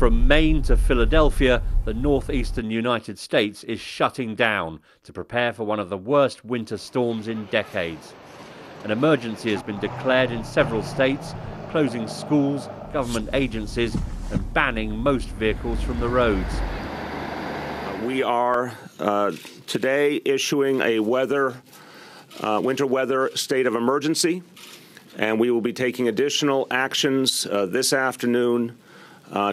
From Maine to Philadelphia, the northeastern United States is shutting down to prepare for one of the worst winter storms in decades. An emergency has been declared in several states, closing schools, government agencies and banning most vehicles from the roads. We are today issuing a winter weather state of emergency, and we will be taking additional actions this afternoon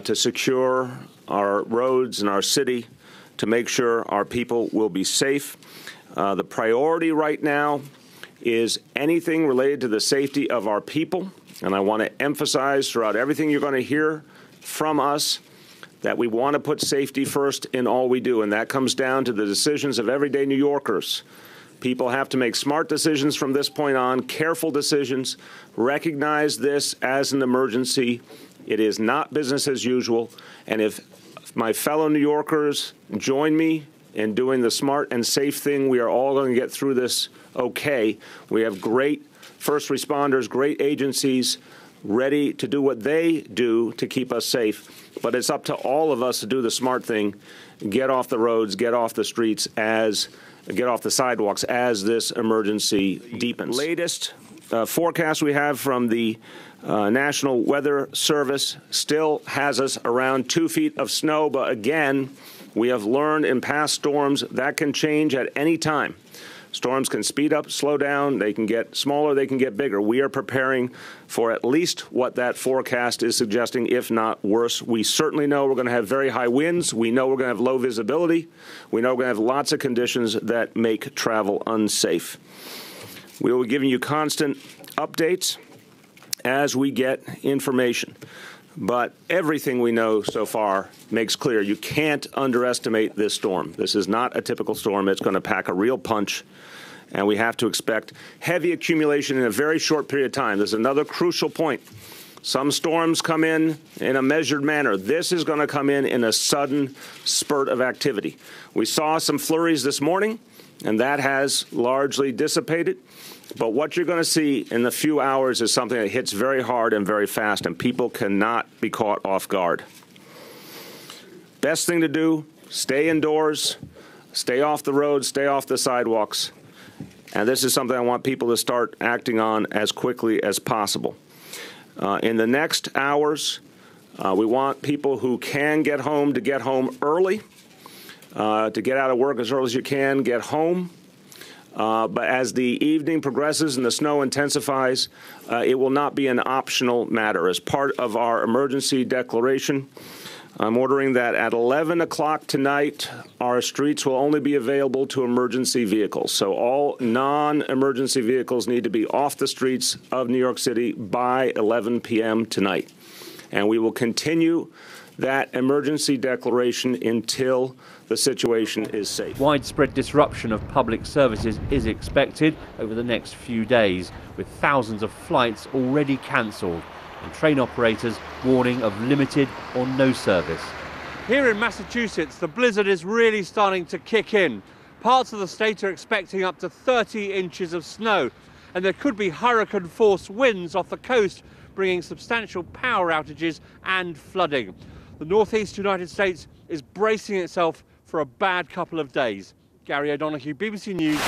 to secure our roads and our city, to make sure our people will be safe. The priority right now is anything related to the safety of our people, and I want to emphasize throughout everything you're going to hear from us that we want to put safety first in all we do, and that comes down to the decisions of everyday New Yorkers. People have to make smart decisions from this point on, careful decisions, recognize this as an emergency. It is not business as usual, and if my fellow New Yorkers join me in doing the smart and safe thing, we are all going to get through this okay. We have great first responders, great agencies ready to do what they do to keep us safe. But it's up to all of us to do the smart thing, get off the roads, get off the streets, get off the sidewalks as this emergency deepens. Latest forecast we have from the National Weather Service still has us around 2 feet of snow, but again, we have learned in past storms that can change at any time. Storms can speed up, slow down, they can get smaller, they can get bigger. We are preparing for at least what that forecast is suggesting, if not worse. We certainly know we're going to have very high winds. We know we're going to have low visibility. We know we're going to have lots of conditions that make travel unsafe. We will be giving you constant updates as we get information. But everything we know so far makes clear you can't underestimate this storm. This is not a typical storm. It's going to pack a real punch, and we have to expect heavy accumulation in a very short period of time. This is another crucial point. Some storms come in a measured manner. This is going to come in a sudden spurt of activity. We saw some flurries this morning, and that has largely dissipated. But what you're going to see in a few hours is something that hits very hard and very fast, and people cannot be caught off guard. Best thing to do, stay indoors, stay off the roads, stay off the sidewalks. And this is something I want people to start acting on as quickly as possible. In the next hours, we want people who can get home to get home early, to get out of work as early as you can, get home. But as the evening progresses and the snow intensifies, it will not be an optional matter. As part of our emergency declaration, I'm ordering that at 11 o'clock tonight, our streets will only be available to emergency vehicles. So all non-emergency vehicles need to be off the streets of New York City by 11 p.m. tonight. And we will continue that emergency declaration until the situation is safe. Widespread disruption of public services is expected over the next few days, with thousands of flights already cancelled and train operators warning of limited or no service. Here in Massachusetts, the blizzard is really starting to kick in. Parts of the state are expecting up to 30 inches of snow, and there could be hurricane-force winds off the coast, bringing substantial power outages and flooding. The northeast United States is bracing itself for a bad couple of days. Gary O'Donoghue, BBC News.